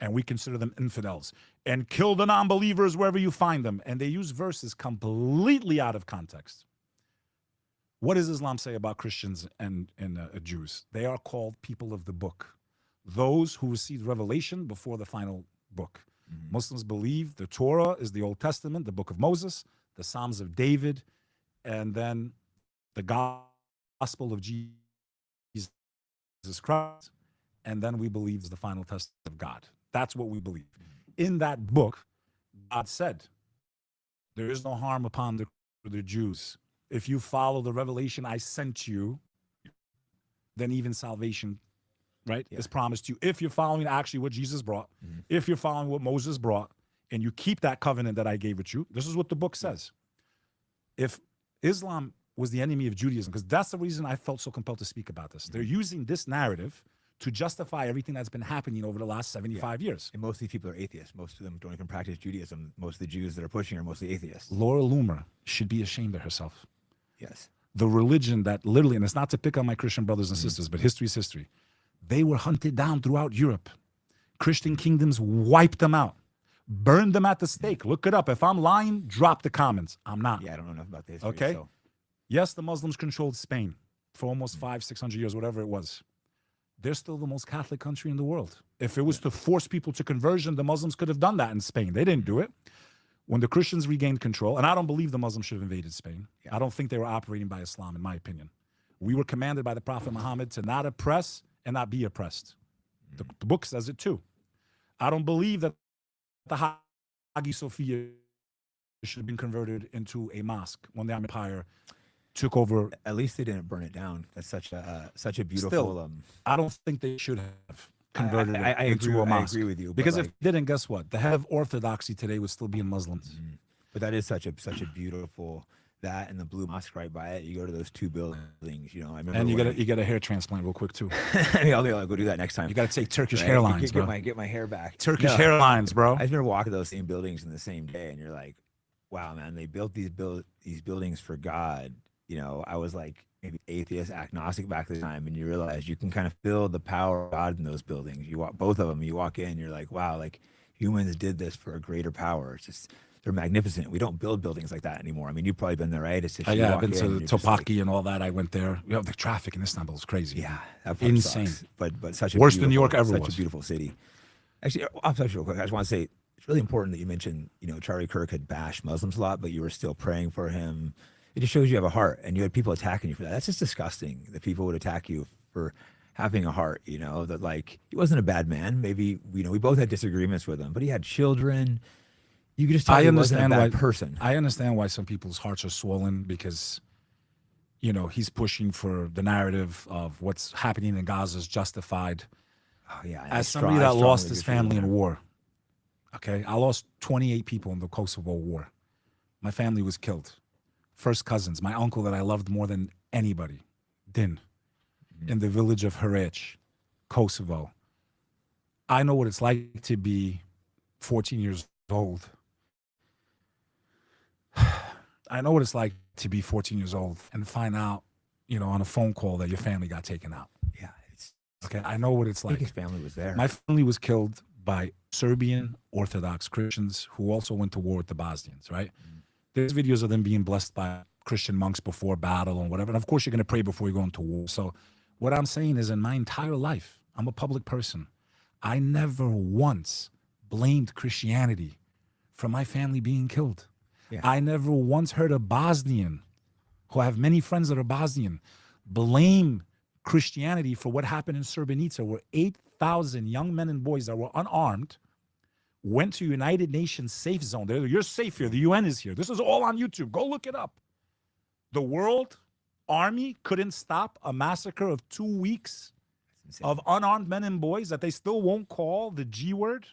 and we consider them infidels. And kill the non-believers wherever you find them. And they use verses completely out of context. What does Islam say about Christians and Jews? They are called people of the book. Those who received revelation before the final book. Muslims believe the Torah is the Old Testament, the book of Moses, the Psalms of David, and then the gospel of Jesus Christ. And then we believe is the final testament of God. That's what we believe. In that book, God said, there is no harm upon the Jews. If you follow the revelation I sent you, then even salvation, right, is promised you. If you're following actually what Jesus brought, if you're following what Moses brought, and you keep that covenant that I gave with you, this is what the book says. If Islam was the enemy of Judaism, because that's the reason I felt so compelled to speak about this. They're using this narrative to justify everything that's been happening over the last 75 years. And most of these people are atheists. Most of them don't even practice Judaism. Most of the Jews that are pushing are mostly atheists. Laura Loomer should be ashamed of herself. Yes. The religion that literally, and it's not to pick on my Christian brothers and sisters, but history is history. They were hunted down throughout Europe. Christian kingdoms wiped them out, burned them at the stake. Look it up. If I'm lying, drop the comments. I'm not. Yeah, I don't know enough about the history. Okay. So. Yes, the Muslims controlled Spain for almost 500-600 years, whatever it was. They're still the most Catholic country in the world. If it was to force people to conversion, the Muslims could have done that in Spain. They didn't do it. When the Christians regained control, and I don't believe the Muslims should have invaded Spain. I don't think they were operating by Islam, in my opinion. We were commanded by the Prophet Muhammad to not oppress and not be oppressed. The book says it too. I don't believe that the Hagia Sophia should have been converted into a mosque when the empire took over. At least they didn't burn it down. That's such a beautiful. Still, I don't think they should have converted it into a mosque. I agree with you. Because if they didn't, guess what? The head of orthodoxy today would still be in Muslims. But that is such a beautiful, that and the blue mosque right by it. You go to those two buildings, you know. I remember. And you get a hair transplant real quick too. I'll go do that next time. You got to take Turkish hairlines, bro. Get my hair back. Turkish hairlines, bro. I remember walking those same buildings in the same day, and you're like, wow, man, they built these buildings for God. You know, I was like maybe atheist, agnostic back at the time, and you realize you can kind of feel the power of God in those buildings. You walk both of them. You walk in, you're like, wow, like humans did this for a greater power. It's just they're magnificent. We don't build buildings like that anymore. I mean, you've probably been there, right? It's just yeah, I've been to Topaki and all that. I went there. You know, the traffic in Istanbul is crazy. Yeah, insane. Sucks. But such a worse than New York ever was. Such a beautiful city. Actually, I'll touch real quick. I just want to say it's really important that you mentioned, you know, Charlie Kirk had bashed Muslims a lot, but you were still praying for him. It just shows you have a heart, and you had people attacking you for that. That's just disgusting that people would attack you for having a heart, you know, that like he wasn't a bad man. Maybe, you know, we both had disagreements with him, but he had children. You could just tell he wasn't a bad person. I understand why some people's hearts are swollen because, you know, he's pushing for the narrative of what's happening in Gaza is justified. Oh, yeah. As somebody that lost his family in war, okay, I lost 28 people in the Kosovo War. My family was killed. First cousins, my uncle that I loved more than anybody, Din, in the village of Hereć, Kosovo. I know what it's like to be 14 years old. I know what it's like to be 14 years old and find out, you know, on a phone call that your family got taken out. Yeah. Okay, I know what it's like. His family was there. My family was killed by Serbian Orthodox Christians who also went to war with the Bosnians, right? There's videos of them being blessed by Christian monks before battle and whatever. And of course, you're going to pray before you go into war. So what I'm saying is in my entire life, I'm a public person. I never once blamed Christianity for my family being killed. Yeah. I never once heard a Bosnian, who I have many friends that are Bosnian, blame Christianity for what happened in Srebrenica, where 8,000 young men and boys that were unarmed went to United Nations safe zone. You're safe here. The UN is here. This is all on YouTube. Go look it up. The World Army couldn't stop a massacre of 2 weeks of unarmed men and boys that they still won't call the G word.